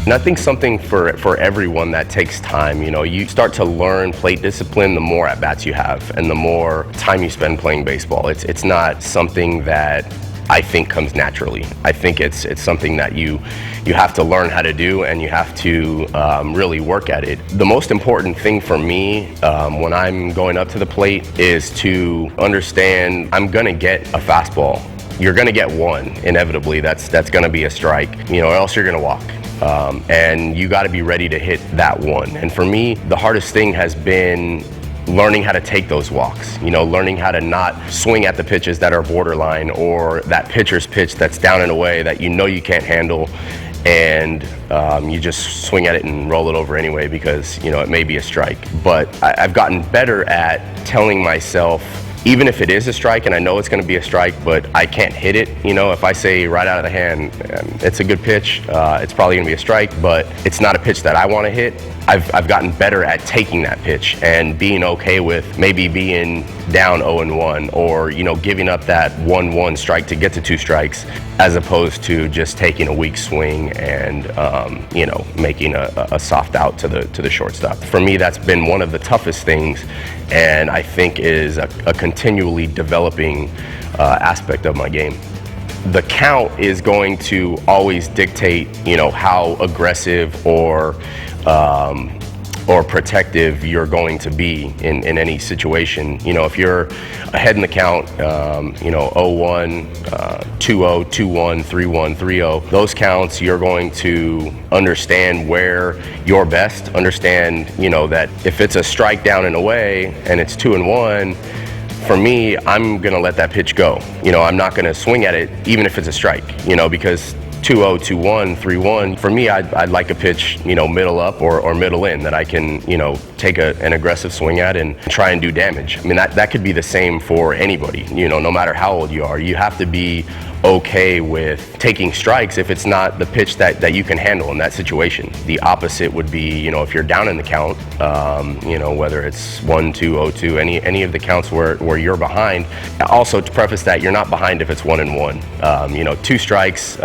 And I think something for everyone that takes time. You know, you start to learn plate discipline the more at-bats you have and the more time you spend playing baseball. It's not something that I think comes naturally. I think it's something that you have to learn how to do, and you have to really work at it. The most important thing for me when I'm going up to the plate is to understand I'm gonna get a fastball. You're gonna get one inevitably. That's gonna be a strike, you know, or else you're gonna walk. And you got to be ready to hit that one. And for me, the hardest thing has been learning how to take those walks, you know, learning how to not swing at the pitches that are borderline, or that pitcher's pitch that's down and away that you know you can't handle, and you just swing at it and roll it over anyway because, you know, it may be a strike. But I've gotten better at telling myself, even if it is a strike and I know it's going to be a strike, but I can't hit it, you know, if I say right out of the hand, it's a good pitch, it's probably going to be a strike, but it's not a pitch that I want to hit. I've gotten better at taking that pitch and being okay with maybe being down 0-1, or, you know, giving up that 1-1 strike to get to 2 strikes, as opposed to just taking a weak swing and, you know, making a soft out to the shortstop. For me, that's been one of the toughest things, and I think is a continually developing aspect of my game. The count is going to always dictate, you know, how aggressive or protective you're going to be in any situation. You know, if you're ahead in the count, you know, 0-1, 2-0, 2-1, 3-1, 3-0, those counts, you're going to understand where you're best, understand, you know, that if it's a strike down and away and it's 2-1, for me, I'm gonna let that pitch go. You know, I'm not gonna swing at it even if it's a strike, you know, because 2-0, 2-1, 3-1, for me, I'd like a pitch, you know, middle up or middle in that I can, you know, take an aggressive swing at and try and do damage. I mean, that could be the same for anybody, you know, no matter how old you are. You have to be okay with taking strikes if it's not the pitch that you can handle in that situation. The opposite would be, you know, if you're down in the count, you know, whether it's 1-2, 0-2, any of the counts where you're behind. Also, to preface that, you're not behind if it's 1-1. You know, 2 strikes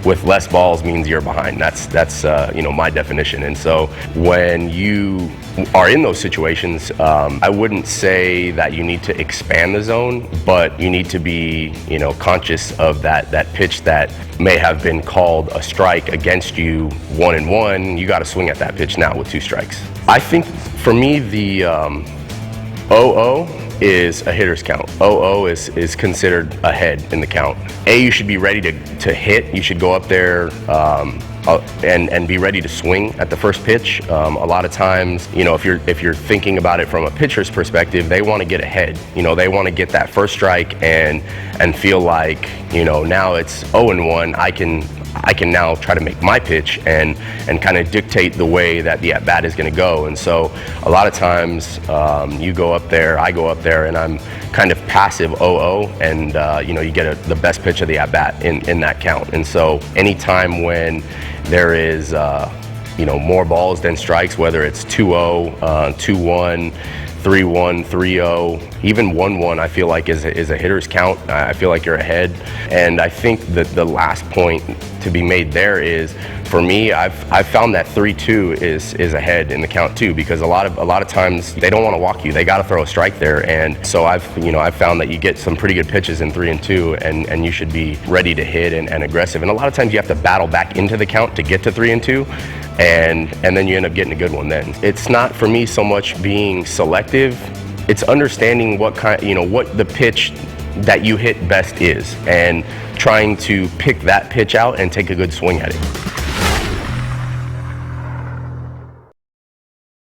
with less balls means you're behind. That's you know, my definition. And so when you are in those situations, I wouldn't say that you need to expand the zone, but you need to be, you know, conscious of that pitch that may have been called a strike against you 1-1. You got to swing at that pitch now with 2 strikes. I think for me, the 0-0 is a hitter's count. 0-0 is considered a head in the count. You should be ready to hit. You should go up there and be ready to swing at the first pitch. A lot of times, you know, if you're thinking about it from a pitcher's perspective, they want to get ahead. You know, they want to get that first strike and feel like, you know, now it's 0-1. I can now try to make my pitch and kind of dictate the way that the at-bat is going to go. And so a lot of times you go up there, I go up there, and I'm kind of passive 0-0, and you know, you get the best pitch of the at-bat in that count. And so anytime when there is you know, more balls than strikes, whether it's 2-0, 2-1, 3-1, 3-0, even 1-1, I feel like is a hitter's count. I feel like you're ahead. And I think that the last point to be made there is, for me, I've found that 3-2 is ahead in the count too, because a lot of times they don't want to walk you. They got to throw a strike there. And so I've found that you get some pretty good pitches in 3-2, and you should be ready to hit and aggressive. And a lot of times you have to battle back into the count to get to 3-2. And then you end up getting a good one then. It's not for me so much being selective, it's understanding what the pitch that you hit best is, and trying to pick that pitch out and take a good swing at it.